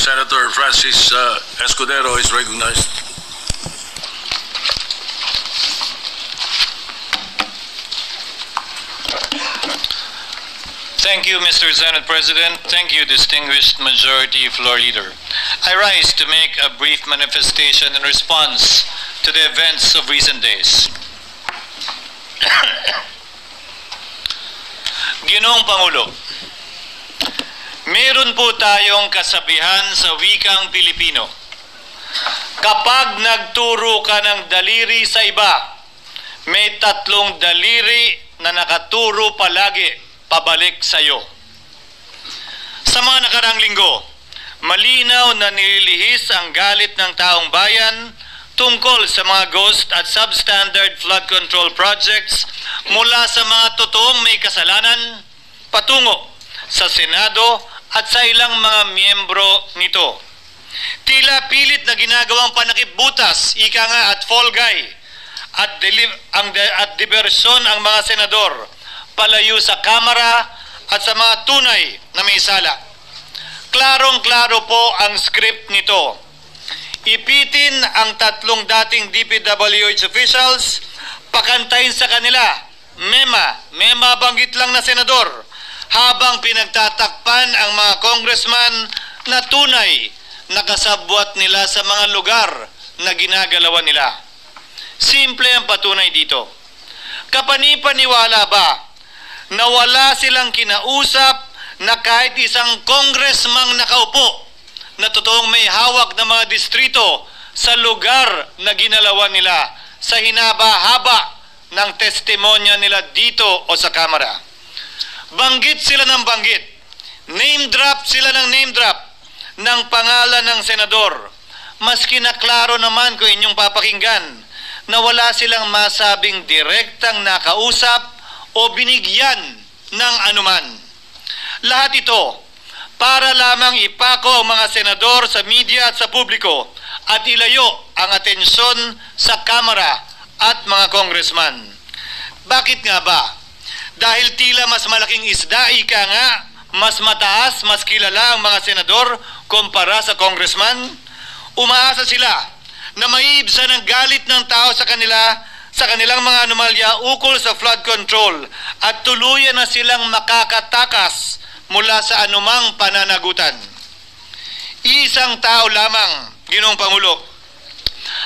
Senator Francis Escudero is recognized. Thank you, Mr. Senate President. Thank you, distinguished Majority Floor Leader. I rise to make a brief manifestation in response to the events of recent days. Ginoong Pangulo, meron po tayong kasabihan sa wikang Pilipino. Kapag nagturo ka ng daliri sa iba, may tatlong daliri na nakaturo palagi pabalik sa iyo. Sa mga nakarang linggo, malinaw na nililihis ang galit ng taong bayan tungkol sa mga ghost at substandard flood control projects mula sa mga totoong may kasalanan patungo sa Senado at sa ilang mga miyembro nito. Tila pilit na ginagawang panakipbutas, ika nga at fall guy, at diversyon ang mga senador palayo sa Kamara at sa mga tunay na may sala. Klarong-klaro po ang script nito. Ipitin ang tatlong dating DPWH officials, pakantayin sa kanila, mema banggit lang na senador, habang pinagtatakpan ang mga congressman na tunay na kasabwat nila sa mga lugar na ginagalawan nila. Simple ang patunay dito. Kapanipaniwala ba na wala silang kinausap na kahit isang congressman nakaupo na totoong may hawak na mga distrito sa lugar na ginalawan nila sa hinaba-haba ng testimonya nila dito o sa Kamara? Banggit sila ng banggit, name drop sila ng name drop ng pangalan ng senador, maski na klaro naman kung inyong papakinggan na wala silang masabing direktang nakausap o binigyan ng anuman. Lahat ito para lamang ipako ang mga senador sa media at sa publiko at ilayo ang atensyon sa Kamara at mga congressman. Bakit nga ba? Dahil tila mas malaking isda, ika nga, mas mataas, mas kilala ang mga senador kumpara sa congressman? Umaasa sila na maiibsan ang galit ng tao sa kanilang mga anomalya ukol sa flood control at tuluyan na silang makakatakas mula sa anumang pananagutan. Isang tao lamang, Ginoong Pangulo,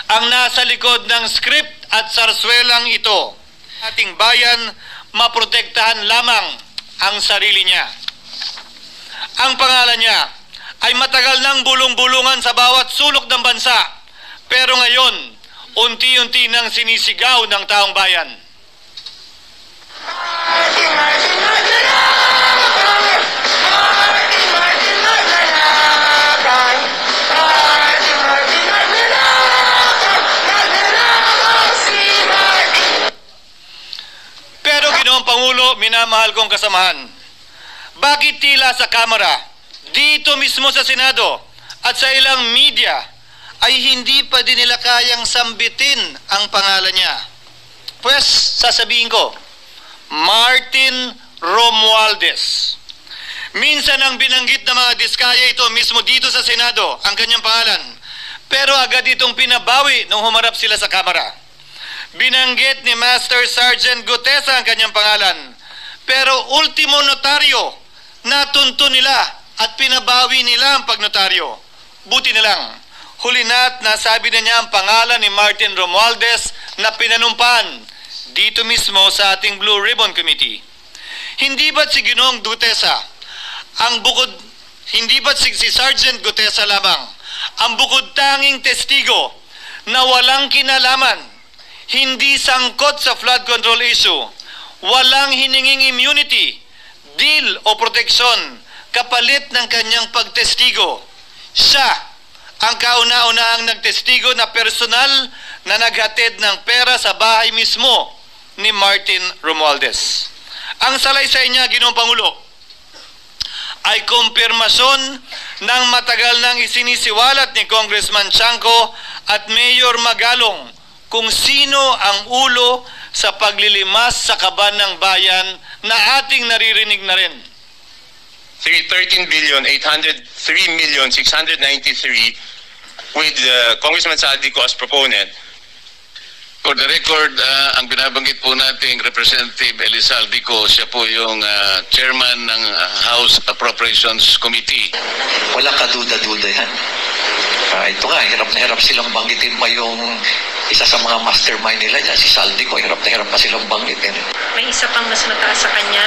ang nasa likod ng script at sarswelang ito. Ating bayan, maprotektahan lamang ang sarili niya. Ang pangalan niya ay matagal nang bulong-bulungan sa bawat sulok ng bansa, pero ngayon, unti-unti nang sinisigaw ng taong bayan. Pero Ginoong Pangulo, minamahal kong kasamahan, bakit tila sa Kamara, dito mismo sa Senado at sa ilang media ay hindi pa din nila kayang sambitin ang pangalan niya? Pues, sasabihin ko, Martin Romualdez. Minsan ang binanggit ng mga diskaya ito mismo dito sa Senado, ang kanyang pangalan. Pero agad itong pinabawi nung humarap sila sa Kamara. Binanggit ni Master Sergeant Gutesa ang kanyang pangalan. Pero ultimo notaryo, natunto nila at pinabawi nila ang pagnotaryo. Buti na lang, huli na't nasabi na niya ang pangalan ni Martin Romualdez na pinanumpaan dito mismo sa ating Blue Ribbon Committee. Hindi ba't si Ginoong Gutesa hindi ba't si Sergeant Gutesa lamang ang bukod tanging testigo na walang kinalaman, hindi sangkot sa flood control issue, walang hininging immunity, deal o proteksyon kapalit ng kanyang pagtestigo? Siya ang kauna-unahang nagtestigo na personal na naghatid ng pera sa bahay mismo ni Martin Romualdez. Ang salaysay niya, Ginoong Pangulo, ay kumpirmasyon ng matagal nang isinisiwalat ni Congressman Chanco at Mayor Magalong kung sino ang ulo sa paglilimas sa kaban ng bayan na ating naririnig na rin. 13,803,693 with Congressman Saldico as proponent. For the record, ang binabanggit po nating Representative Elizaldico, siya po yung chairman ng House Appropriations Committee. Wala kaduda-duda yan. Ito nga, hirap na hirap silang banggitin pa yung isa sa mga mastermind nila dyan, si Saldico, hirap na hirap pa silang banggitin. May isa pang mas mataas sa kanya?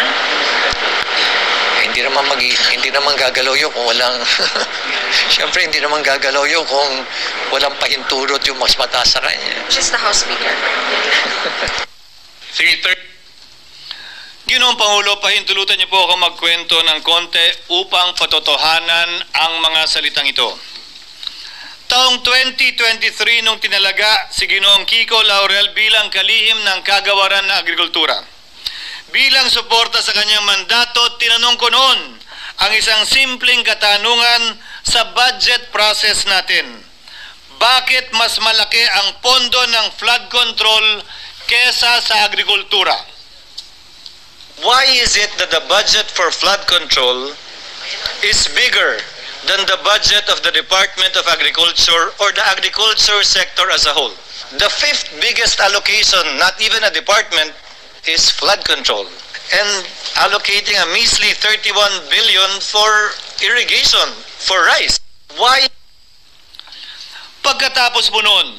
Hindi naman gagalaw yun kung walang siyempre hindi naman gagalaw yun kung walang pahintulot yung mas mataas sa kanya. Just the House Speaker. Ginoong Pangulo, pahintulutan niyo po ako magkwento ng konti upang patotohanan ang mga salitang ito. Taong 2023 nung tinalaga si Ginoong Kiko Laurel bilang kalihim ng Kagawaran ng Agrikultura. Bilang suporta sa kanyang mandato, tinanong ko noon ang isang simpleng katanungan sa budget process natin. Bakit mas malaki ang pondo ng flood control kesa sa agrikultura? Why is it that the budget for flood control is bigger than the budget of the Department of Agriculture or the agriculture sector as a whole? The fifth biggest allocation, not even a department, is flood control, and allocating a measly 31 billion for irrigation, for rice. Why? Pagkatapos po noon,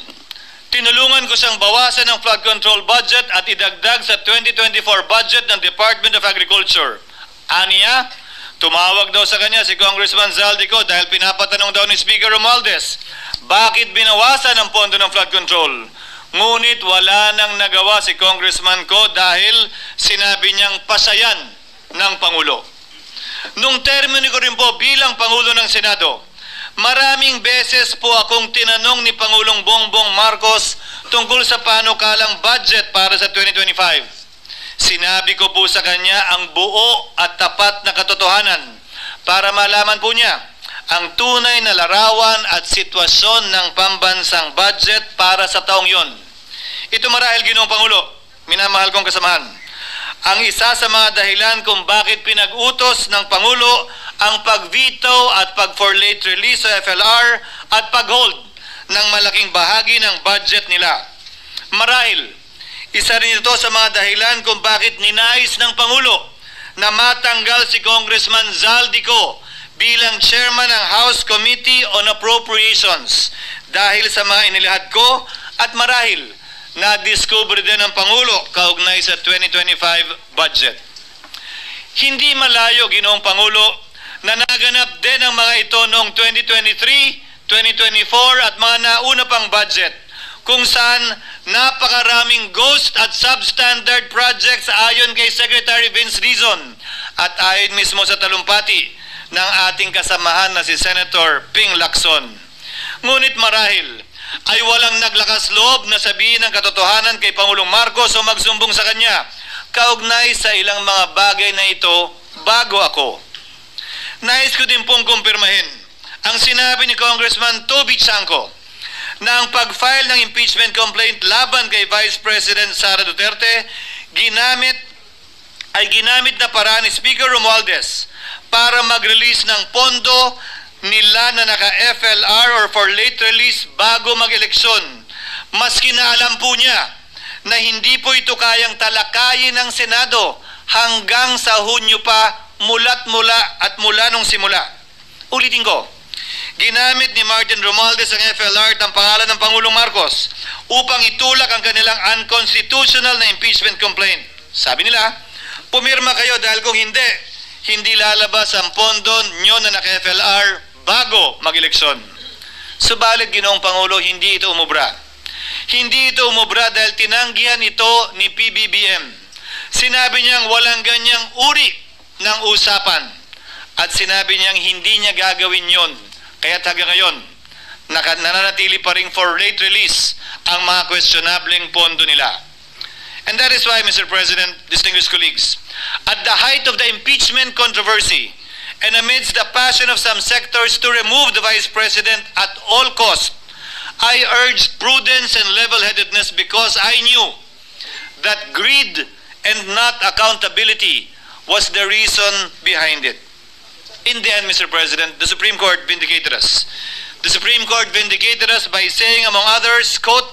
tinulungan ko siyang bawasan ng flood control budget at idagdag sa 2024 budget ng Department of Agriculture. Aniya, tumawag daw sa kanya si Congressman Zaldico dahil pinapatanong daw ni Speaker Romualdez, bakit binawasan ang pondo ng flood control? Ngunit wala nang nagawa si Congressman ko dahil sinabi niyang pasayan ng Pangulo. Nung termino ko rin po bilang Pangulo ng Senado, maraming beses po akong tinanong ni Pangulong Bongbong Marcos tungkol sa panukalang budget para sa 2025. Sinabi ko po sa kanya ang buo at tapat na katotohanan para malaman po niya ang tunay na larawan at sitwasyon ng pambansang budget para sa taong yon. Ito marahil, Ginoong Pangulo, minamahal kong kasamahan, ang isa sa mga dahilan kung bakit pinag-utos ng Pangulo ang pag-veto at pag-for late release sa FLR at pag-hold ng malaking bahagi ng budget nila. Marahil, isa rin ito sa mga dahilan kung bakit ninais ng Pangulo na matanggal si Congressman Zaldico bilang chairman ng House Committee on Appropriations dahil sa mga inilahad ko at marahil na-discover din ng Pangulo kaugnay sa 2025 budget. Hindi malayo, Ginoong Pangulo, na naganap din ang mga ito noong 2023, 2024 at mga nauna pang budget kung saan napakaraming ghost at substandard projects ayon kay Secretary Vince Dizon at ayon mismo sa talumpati ng ating kasamahan na si Senator Ping Lacson. Ngunit marahil ay walang naglakas loob na sabihin ang katotohanan kay Pangulong Marcos o magsumbong sa kanya kaugnay sa ilang mga bagay na ito bago ako. Nais ko din pong kumpirmahin ang sinabi ni Congressman Toby Chanco na ang pag-file ng impeachment complaint laban kay Vice President Sara Duterte ginamit na paraan ni Speaker Romualdez para mag-release ng pondo nila na naka-FLR or for late release bago mag-eleksyon. Maski na alam po niya na hindi po ito kayang talakayin ng Senado hanggang sa Hunyo pa mula nung simula. Ulitin ko, ginamit ni Martin Romualdez ang FLR at ang pangalan ng Pangulong Marcos upang itulak ang kanilang unconstitutional na impeachment complaint. Sabi nila, pumirma kayo dahil kung hindi lalabas ang pondo nyo na naka-FLR bago mag-eleksyon. Subalit, Ginoong Pangulo, hindi ito umubra. Hindi ito umubra dahil tinanggihan ito ni PBBM. Sinabi niyang walang ganyang uri ng usapan at sinabi niyang hindi niya gagawin yon. Kaya't hanggang ngayon, nananatili pa rin for late release ang mga questionableng pondo nila. And that is why, Mr. President, distinguished colleagues, at the height of the impeachment controversy and amidst the passion of some sectors to remove the Vice President at all cost, I urged prudence and level-headedness because I knew that greed and not accountability was the reason behind it. In the end, Mr. President, the Supreme Court vindicated us. The Supreme Court vindicated us by saying, among others, quote,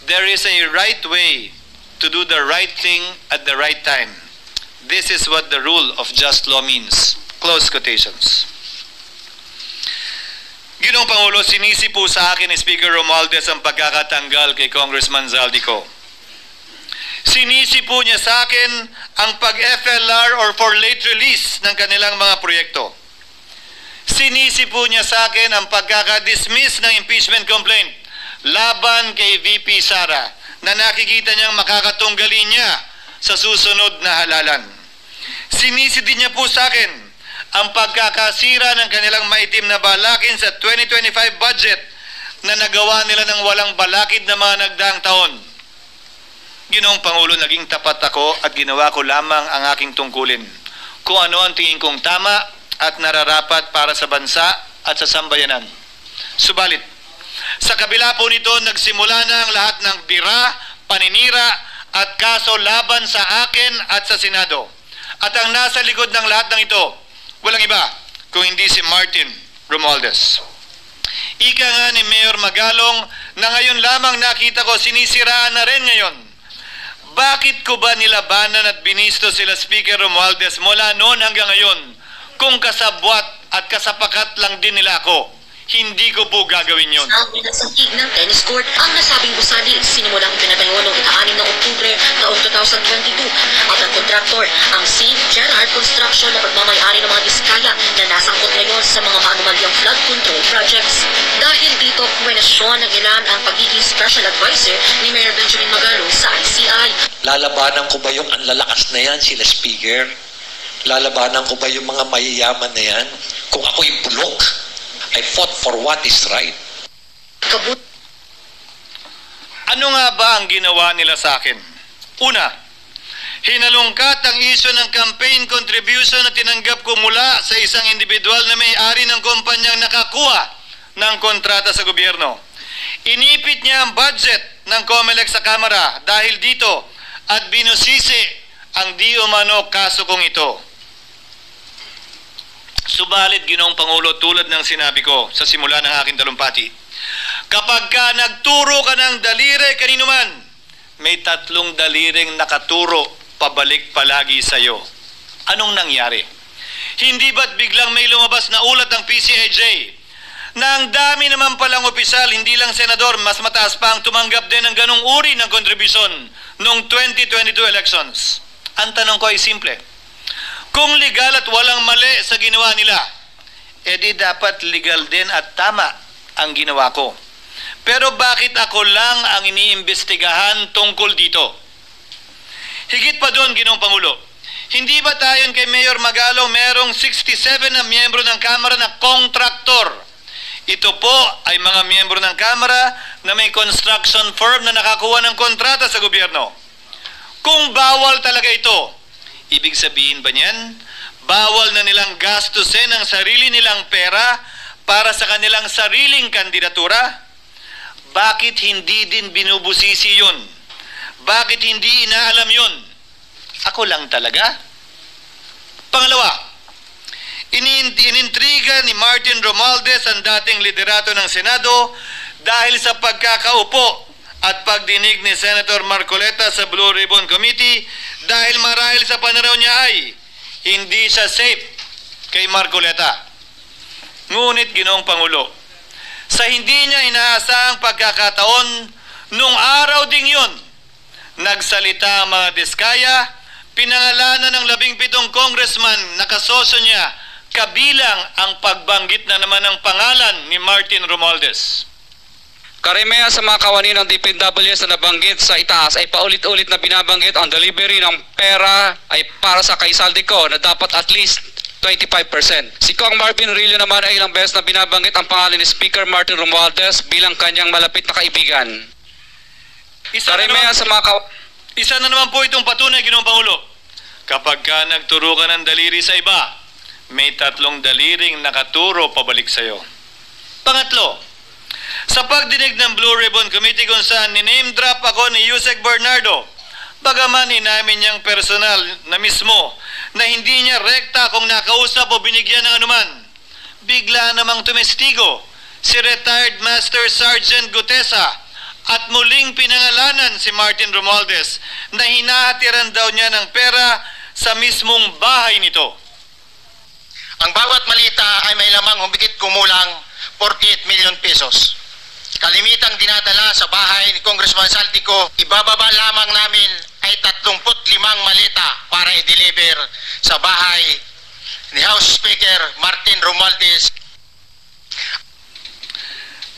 "There is a right way to do the right thing at the right time. This is what the rule of just law means." Close quotations. Ginoong Pangulo, sinisi po sa akin ni Speaker Romualdez ang pagkakatanggal kay Congressman Zaldico. Sinisi po niya sa akin ang pag-FLR or for late release ng kanilang mga proyekto. Sinisi po niya sa akin ang pagkakadismiss ng impeachment complaint laban kay VP Sara na nakikita niyang makakatunggali niya sa susunod na halalan. Sinisi din niya po sa akin ang pagkakasira ng kanilang maitim na balakin sa 2025 budget na nagawa nila ng walang balakid na mga nagdaang taon. Ginoong Pangulo, naging tapat ako at ginawa ko lamang ang aking tungkulin. Kung ano ang tingin kong tama at nararapat para sa bansa at sa sambayanan. Subalit, sa kabila po nito, nagsimula na ang lahat ng bira, paninira at kaso laban sa akin at sa Senado. At ang nasa likod ng lahat ng ito, walang iba kung hindi si Martin Romualdez. Ika nga ni Mayor Magalong na ngayon lamang nakita ko sinisiraan na rin ngayon. Bakit ko ba nilabanan at binisto sila Speaker Romualdez mula noon hanggang ngayon kung kasabwat at kasapakat lang din nila ako? Hindi ko po gagawin yun. Ang pinasangkig ng tennis court ang nasabing gusali sinimulang pinatayo noong ika-6 ng Oktubre taong 2022 at ang kontraktor ang St. Gerard Construction na pagmamayari ng mga diskaya na nasangkot ngayon sa mga maanumalyang flood control projects. Dahil dito, kwenasyon ng ilan ang pagiging special advisor ni Mayor Benjamin Magalong sa ICI. Lalabanan ko ba yung ang lalakas na yan, sila Speaker? Lalabanan ko ba yung mga mayayaman na yan? Kung ako'y bulok, I fought for what is right. Ano nga ba ang ginawa nila sa akin? Una, hinalungkat ang isyu ng campaign contribution na tinanggap ko mula sa isang individual na may-ari ng kumpanyang nakakuha ng kontrata sa gobyerno. Inipit niya ang budget ng COMELEC sa Kamara dahil dito at binusisi ang di umano kaso kong ito. Subalit, Ginoong Pangulo, tulad ng sinabi ko sa simula ng aking talumpati, kapag ka nagturo ka ng daliri kanino man, may 3 daliring nakaturo pabalik palagi sa iyo. Anong nangyari? Hindi ba't biglang may lumabas na ulat ng PCAJ na ang dami naman palang opisyal, hindi lang senador, mas mataas pa ang tumanggap din ng ganong uri ng kontribusyon noong 2022 elections? Ang tanong ko ay simple. Kung legal at walang mali sa ginawa nila, edi dapat legal din at tama ang ginawa ko. Pero bakit ako lang ang iniimbestigahan tungkol dito? Higit pa doon, Ginoong Pangulo, hindi ba tayon kay Mayor Magalong merong 67 na miyembro ng Kamara na kontraktor? Ito po ay mga miyembro ng Kamara na may construction firm na nakakuha ng kontrata sa gobyerno. Kung bawal talaga ito, ibig sabihin ba niyan, bawal na nilang gastusin ang sarili nilang pera para sa kanilang sariling kandidatura? Bakit hindi din binubusisi yun? Bakit hindi inaalam yun? Ako lang talaga? Pangalawa, inintriga ni Martin Romualdez ang dating liderato ng Senado dahil sa pagkakaupo at pagdinig ni Senator Marcoleta sa Blue Ribbon Committee dahil marahil sa pananaw niya ay hindi siya safe kay Marcoleta. Ngunit, Ginoong Pangulo, sa hindi niya inaasahang pagkakataon, nung araw ding yun, nagsalita ang mga diskaya, pinangalanan ng 17 congressman na kasosyo niya, kabilang ang pagbanggit na naman ng pangalan ni Martin Romualdez. Karamihan sa mga kawani ng DPWH na nabanggit sa itaas ay paulit-ulit na binabanggit ang delivery ng pera ay para sa kay Zaldico na dapat at least 25%. Si Kong Marvin Rillo naman ay ilang beses na binabanggit ang pangalan ni Speaker Martin Romualdez bilang kanyang malapit na kaibigan. Isa na naman po itong patunay, Ginoong Pangulo. Kapag ka nagturo ka ng daliri sa iba, may 3 daliring nakaturo pabalik sa iyo. Pangatlo, sa pagdinig ng Blue Ribbon Committee kung saan ni-name drop ako ni Yusek Bernardo, bagaman inamin niyang personal na mismo na hindi niya rekta kung nakausap o binigyan ng anuman. Bigla namang tumestigo si retired Master Sergeant Gutesa at muling pinangalanan si Martin Romualdez na hinahatiran daw niya ng pera sa mismong bahay nito. Ang bawat malita ay may lamang humigit kumulang 48 million pesos. Kalimitang dinadala sa bahay ni Congressman Saldico, ibababa lamang namin ay 35 malita para i-deliver sa bahay ni House Speaker Martin Romualdez.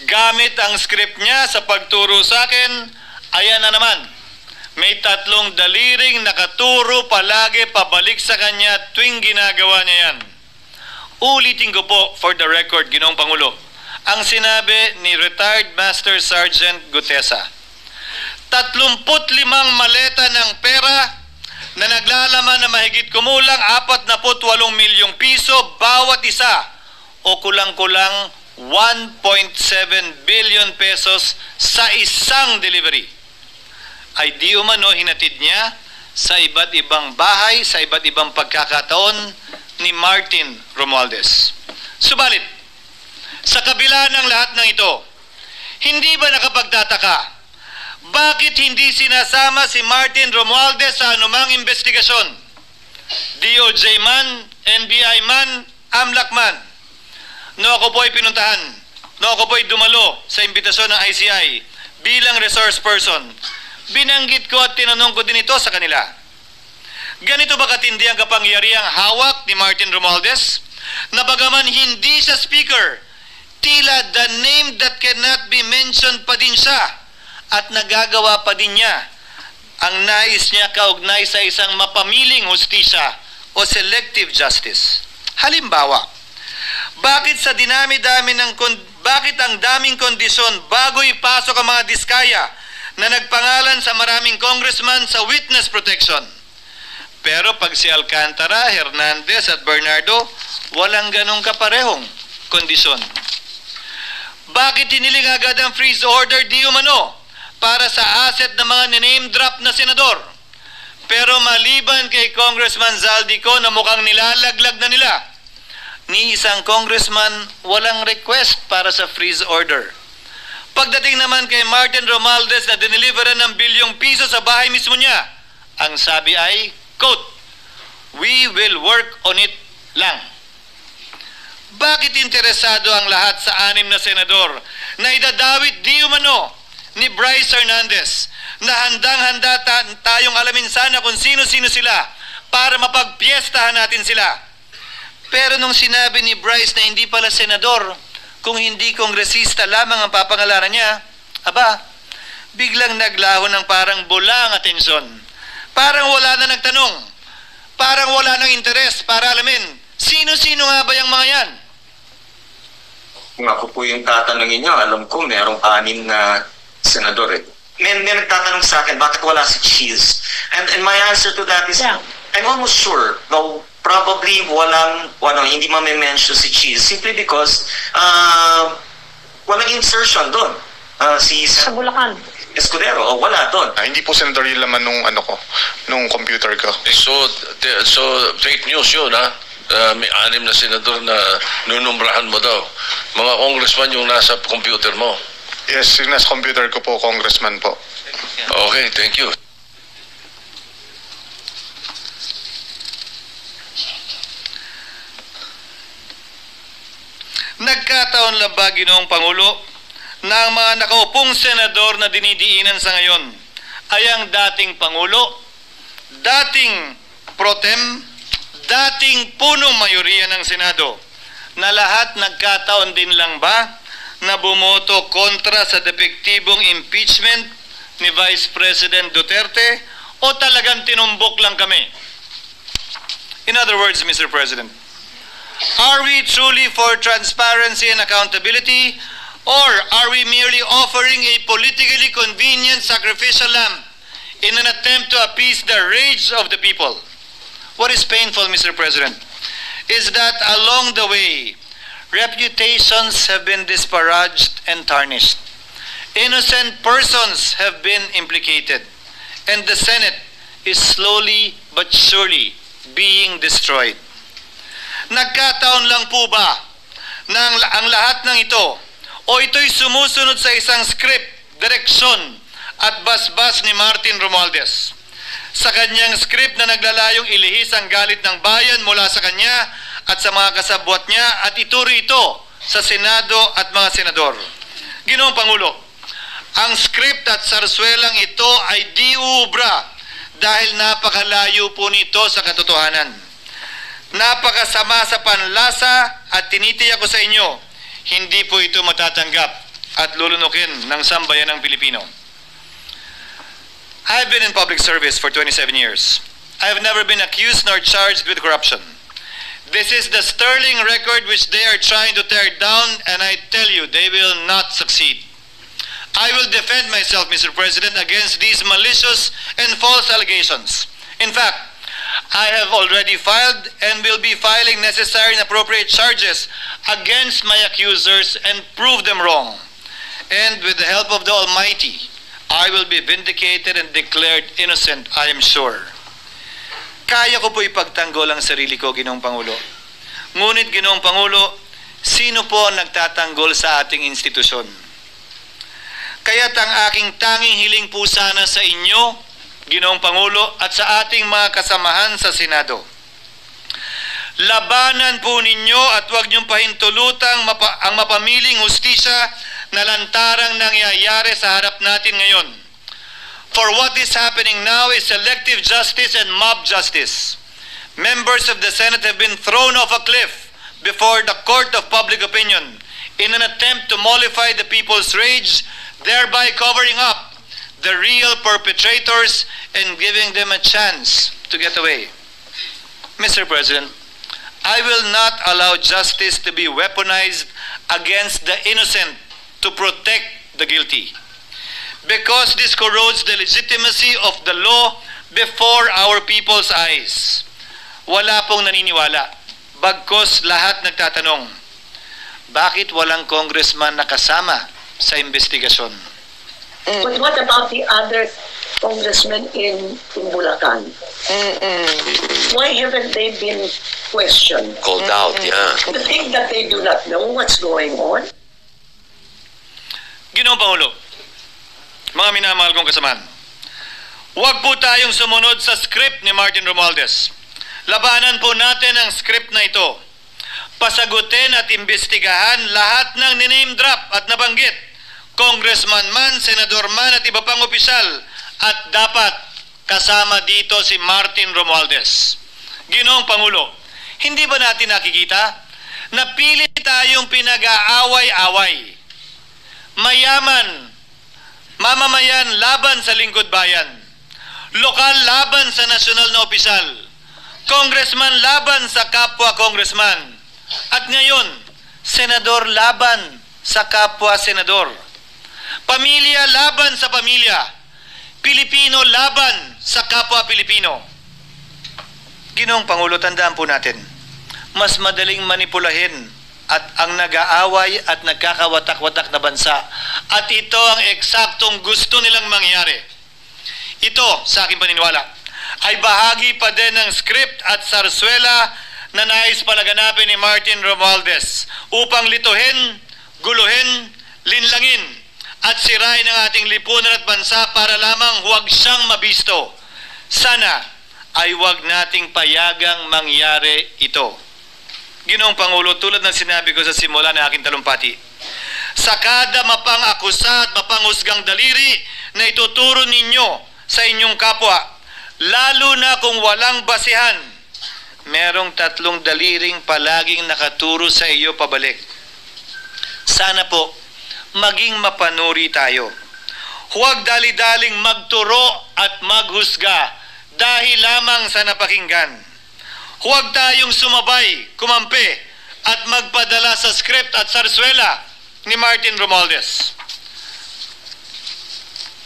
Gamit ang script niya sa pagturo sa akin, ayan na naman. May 3 daliring nakaturo palagi pabalik sa kanya tuwing ginagawa niya yan. Ulitin ko po for the record, Ginoong Pangulo, ang sinabi ni retired Master Sergeant Gutesa. 35 maleta ng pera na naglalaman na mahigit kumulang 48 milyong piso bawat isa o kulang-kulang 1.7 billion pesos sa isang delivery ay di umano hinatid niya sa iba't ibang bahay, sa iba't ibang pagkakataon ni Martin Romualdez. Subalit, sa kabila ng lahat ng ito, hindi ba nakapagtataka bakit hindi sinasama si Martin Romualdez sa anumang investigasyon? DOJ man, NBI man, AMLAC man. No ako po ay pinuntahan, no ako po ay dumalo sa imbitasyon ng ICI bilang resource person. Binanggit ko at tinanong ko din ito sa kanila. Ganito ba katindi ang kapangyarihang hawak ni Martin Romualdez? Na bagaman hindi siya speaker, tila the name that cannot be mentioned pa din siya at nagagawa pa din niya ang nais niya kaugnay sa isang mapamiling hustisya o selective justice. Halimbawa, bakit ang daming kondisyon bago ipasok ang mga diskaya na nagpangalan sa maraming congressman sa witness protection? Pero pag si Alcantara, Hernandez at Bernardo, walang ganong kaparehong kondisyon. Bakit hiniling agad ang freeze order di umano para sa asset ng mga name drop na senador? Pero maliban kay Congressman Zaldico na mukhang nilalaglag na nila, ni isang congressman walang request para sa freeze order. Pagdating naman kay Martin Romualdez na dineliveran ng bilyong piso sa bahay mismo niya, ang sabi ay, quote, "We will work on it lang." Bakit interesado ang lahat sa 6 na senador na idadawit di umano ni Bryce Hernandez na handang-handa tayong alamin sana kung sino-sino sila para mapagpiestahan natin sila? Pero nung sinabi ni Bryce na hindi pala senador, kung hindi kongresista lamang ang papangalanan niya, aba, biglang naglaho ng parang bula ang atensyon. Parang wala na nagtanong. Parang wala nang interes para alamin, sino-sino nga ba yung mga yan? Kung ako po yung tatanungin nyo, alam ko merong 6 na senador eh. May nagtatanong sa akin, bakit wala si Cheese? And my answer to that is, I'm almost sure, though probably hindi ma-mention si Cheese simply because walang insertion doon. Sa Bulacan. Escudero, wala doon. Hindi po senador yung laman nung computer ko. So fake news yun, ha? May 6 na senador na nunumbrahan mo daw. Mga congressman yung nasa computer mo. Yes, yung nasa computer ko po, congressman po. Okay, thank you. Nagkataon lang ba, Ginoong Pangulo, na ang mga nakaupong senador na dinidiinan sa ngayon ay ang dating Pangulo, dating pro tem, dating punong mayoriya ng Senado, na lahat nagkataon din lang ba na bumoto kontra sa depektibong impeachment ni Vice President Duterte o talagang tinumbok lang kami? In other words, Mr. President, are we truly for transparency and accountability, or are we merely offering a politically convenient sacrificial lamb in an attempt to appease the rage of the people? What is painful, Mr. President, is that along the way, reputations have been disparaged and tarnished. Innocent persons have been implicated, and the Senate is slowly but surely being destroyed. Nagkataon lang po ba na ang lahat ng ito o ito'y sumusunod sa isang script, direksyon at basbas ni Martin Romualdez? Sa kanyang script na naglalayong ilihis ang galit ng bayan mula sa kanya at sa mga kasabwat niya at ituro ito sa Senado at mga senador. Ginoong Pangulo, ang script at sarswelang ito ay di uubra dahil napakalayo po nito sa katotohanan. Napakasama sa panlasa at tinitiyak ko sa inyo, hindi po ito matatanggap at lulunukin ng sambayanang Pilipino. I've been in public service for 27 years. I have never been accused nor charged with corruption. This is the sterling record which they are trying to tear down, and I tell you, they will not succeed. I will defend myself, Mr. President, against these malicious and false allegations. In fact, I have already filed and will be filing necessary and appropriate charges against my accusers and prove them wrong. And with the help of the Almighty, I will be vindicated and declared innocent, I am sure. Kaya ko po ipagtanggol ang sarili ko, Ginoong Pangulo. Ngunit, Ginoong Pangulo, sino po ang nagtatanggol sa ating institusyon? Kaya't ang aking tanging hiling po sana sa inyo, Ginoong Pangulo, at sa ating mga kasamahan sa Senado. Labanan po ninyo at huwag niyong pahintulutang ang mapamiling hustisya na lantarang nangyayari sa harap natin ngayon. For what is happening now is selective justice and mob justice. Members of the Senate have been thrown off a cliff before the court of public opinion in an attempt to mollify the people's rage, thereby covering up the real perpetrators and giving them a chance to get away. Mr. President, I will not allow justice to be weaponized against the innocent to protect the guilty, because this corrodes the legitimacy of the law before our people's eyes. Wala pong naniniwala, bagkos lahat nagtatanong, bakit walang congressman na kasama sa investigasyon? But what about the other congressmen in Bulacan? Why haven't they been questioned? Called out, yeah. To think that they do not know what's going on? Ginoong Pangulo, mga minamahal kong kasamaan, huwag po tayong sumunod sa script ni Martin Romualdez. Labanan po natin ang script na ito. Pasagutin at imbestigahan lahat ng niname drop at nabanggit, congressman man, senador man at iba pang opisyal, at dapat kasama dito si Martin Romualdez. Ginoong Pangulo, hindi ba natin nakikita na pilit tayong pinag-aaway-away? Mayaman, mamamayan laban sa lingkod bayan, lokal laban sa nasyonal na opisyal, congressman laban sa kapwa congressman, at ngayon, senador laban sa kapwa senador, pamilya laban sa pamilya, Pilipino laban sa kapwa Pilipino. Ginoong Pangulo, tandaan po natin, mas madaling manipulahin at ang nag-aaway at nagkakawatak-watak na bansa. At ito ang eksaktong gusto nilang mangyari. Ito, sa aking paniniwala, ay bahagi pa din ng script at sarswela na nais palaganapin ni Martin Romualdez upang lituhin, guluhin, linlangin at sirain ang ating lipunan at bansa para lamang huwag siyang mabisto. Sana ay huwag nating payagang mangyari ito. Ginoong Pangulo, tulad ng sinabi ko sa simula ng aking talumpati, sa kada mapang-akusa at mapanghusgang daliri na ituturo ninyo sa inyong kapwa, lalo na kung walang basihan, merong 3 daliring palaging nakaturo sa iyo pabalik. Sana po, maging mapanuri tayo. Huwag dali-daling magturo at maghusga dahil lamang sa napakinggan. Huwag tayong sumabay, kumampi, at magpadala sa script at sarswela ni Martin Romualdez.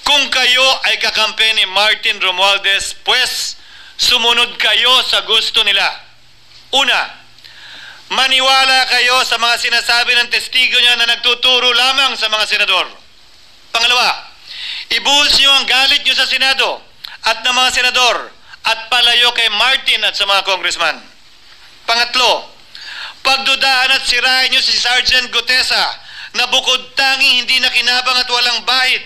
Kung kayo ay kakampi ni Martin Romualdez, pues sumunod kayo sa gusto nila. Una, maniwala kayo sa mga sinasabi ng testigo niya na nagtuturo lamang sa mga senador. Pangalawa, ibuhos niyo ang galit niyo sa Senado at ng mga senador at palayo kay Martin at sa mga congressman. Pangatlo, pagdudahan at sirain niyo si Sergeant Gutesa na bukod tanging hindi nakinabang at walang bahid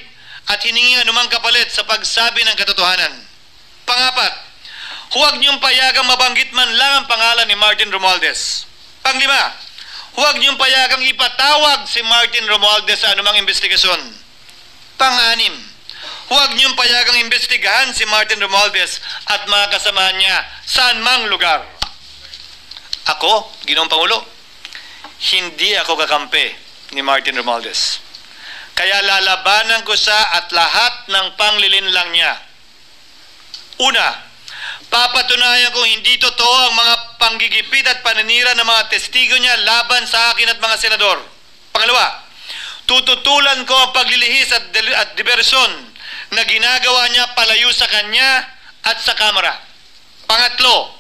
at hiningi anumang kapalit sa pagsabi ng katotohanan. Pangapat, huwag niyong payagang mabanggit man lang ang pangalan ni Martin Romualdez. Panglima, huwag niyong payagang ipatawag si Martin Romualdez sa anumang investigasyon. Pang-anim, huwag niyong payagang imbestigahan si Martin Romualdez at mga kasamahan niya saan mang lugar. Ako, Ginoong Pangulo, hindi ako kakampi ni Martin Romualdez. Kaya lalabanan ko siya at lahat ng panglilinlang niya. Una, papatunayan kong hindi totoo ang mga panggigipit at paninira ng mga testigo niya laban sa akin at mga senador. Pangalawa, tututulan ko ang paglilihis at diversyon na ginagawa niya palayo sa kanya at sa Kamara. Pangatlo,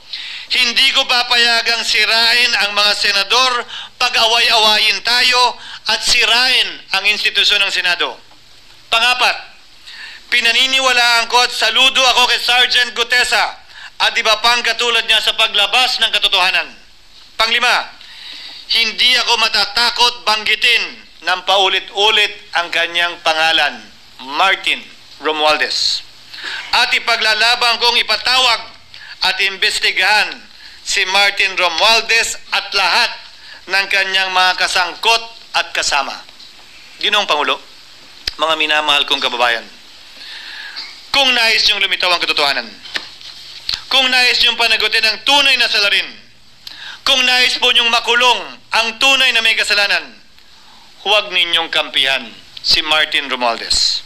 hindi ko papayagang sirain ang mga senador pag away-awayin tayo at sirain ang institusyon ng Senado. Pangapat, pinaniniwalaan ko at saludo ako kay Sergeant Gutesa at iba pang katulad niya sa paglabas ng katotohanan. Panglima, hindi ako matatakot banggitin ng paulit-ulit ang kanyang pangalan, Martin Romualdez. At ipaglalaban kong ipatawag at imbestigahan si Martin Romualdez at lahat ng kanyang mga kasangkot at kasama. Ginoong Pangulo, mga minamahal kong kababayan, kung nais niyong lumitaw ang katotohanan, kung nais niyong panagutin ang tunay na salarin, kung nais po niyong makulong ang tunay na may kasalanan, huwag ninyong kampihan si Martin Romualdez.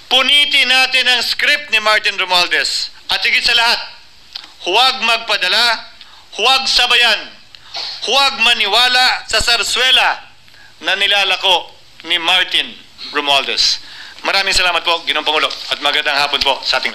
Punitin natin ang script ni Martin Romualdez at higit sa lahat, huwag magpadala, huwag sabayan, huwag maniwala sa sarswela na nilalako ni Martin Romualdez. Maraming salamat po, Ginoong Pangulo, at magandang hapon po sa ating